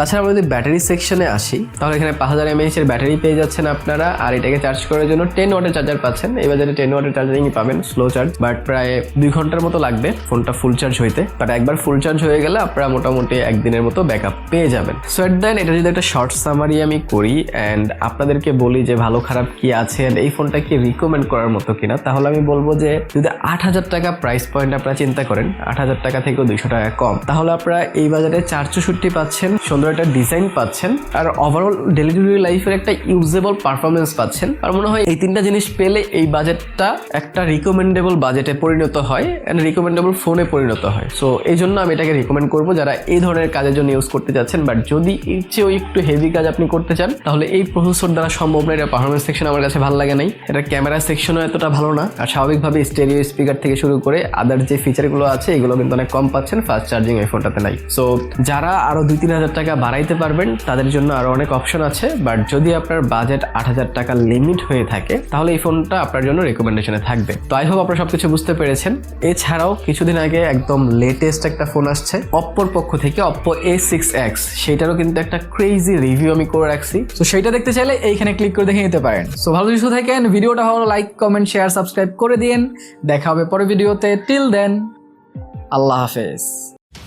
তাছাড়া আমরা যদি ব্যাটারি সেকশনে আসি তাহলে এখানে 5000 mAh এর ব্যাটারি পেয়ে যাচ্ছেন আপনারা, আর এটাকে চার্জ করার জন্য 10 ওয়াটের চার্জার পাচ্ছেন। এই বাজারে 10 ওয়াটের চার্জারিংই পাবেন, স্লো চার্জ, বাট প্রায় 2 ঘন্টার মতো লাগবে ফোনটা ফুল চার্জ হইতে। বাট একবার ফুল চার্জ হয়ে গেলে আপনারা মোটামুটি একদিনের মতো ব্যাকআপ পেয়ে যাবেন। সো এট দেন এটা যদি একটা শর্ট সামারি আমি করি অ্যান্ড আপনাদেরকে বলি যে ভালো খারাপ কি আছে অ্যান্ড এই ফোনটা কি রিকমেন্ড করার মতো কিনা, তাহলে আমি বলবো যে যদি 8000 টাকা প্রাইস পয়েন্ট আপনারা চিন্তা করেন, 8000 টাকা থেকেও 200 টাকা কম, তাহলে আপনারা এই বাজারে 464 পাচ্ছেন, সুন্দর একটা ডিজাইন পাচ্ছেন, আর ওভারঅল ডেলিভারি লাইফের একটা ইউজেবল পারফরমেন্স পাচ্ছেন। আর মনে হয় এই তিনটা জিনিস পেলে এই বাজেটটা একটা রিকমেন্ডেবল বাজেটে পরিণত হয় অ্যান্ড রিকমেন্ডেবল ফোনে পরিণত হয়। সো এই জন্য আমি এটাকে রিকমেন্ড করবো যারা এই ধরনের কাজের জন্য ইউজ করতে যাচ্ছেন। বাট যদি এর চেয়েও একটু হেভি কাজ আপনি করতে চান তাহলে এই প্রসেসর দ্বারা সম্ভব না। এটা পারফরমেন্স সেকশন আমার কাছে ভালো লাগে নাই, এটা ক্যামেরা সেকশনও এতটা ভালো না, আর স্বাভাবিকভাবে স্টেরিও স্পিকার থেকে শুরু করে আদার যে ফিচারগুলো আছে এগুলো কিন্তু অনেক কম পাচ্ছেন, ফাস্ট চার্জিং এই ফোনটাতে নাই। সো যারা আরো 2-3 হাজার টাকা বাড়াইতে পারবেন তাদের জন্য আরো অনেক অপশন আছে। বাট যদি আপনার বাজেট 8000 টাকা লিমিট হয়ে থাকে তাহলে এই ফোনটা আপনার জন্য রেকমেন্ডেশনে থাকবে। তো আই হোপ আপনারা সবকিছু বুঝতে পেরেছেন। এছাড়াও কিছুদিন আগে একদম লেটেস্ট একটা ফোন আসছে অপ্পোর পক্ষ থেকে, Oppo A6X, সেটারও কিন্তু একটা ক্রেজি রিভিউ আমি করে রাখছি। তো সেইটা দেখতে চাইলে এইখানে ক্লিক করে দেখে নিতে পারেন। সো ভালো কিছু থাকেন, ভিডিওটা ভালো লাইক কমেন্ট শেয়ার সাবস্ক্রাইব করে দিন। দেখা হবে পরের ভিডিওতে। টিল দেন, আল্লাহ হাফেজ।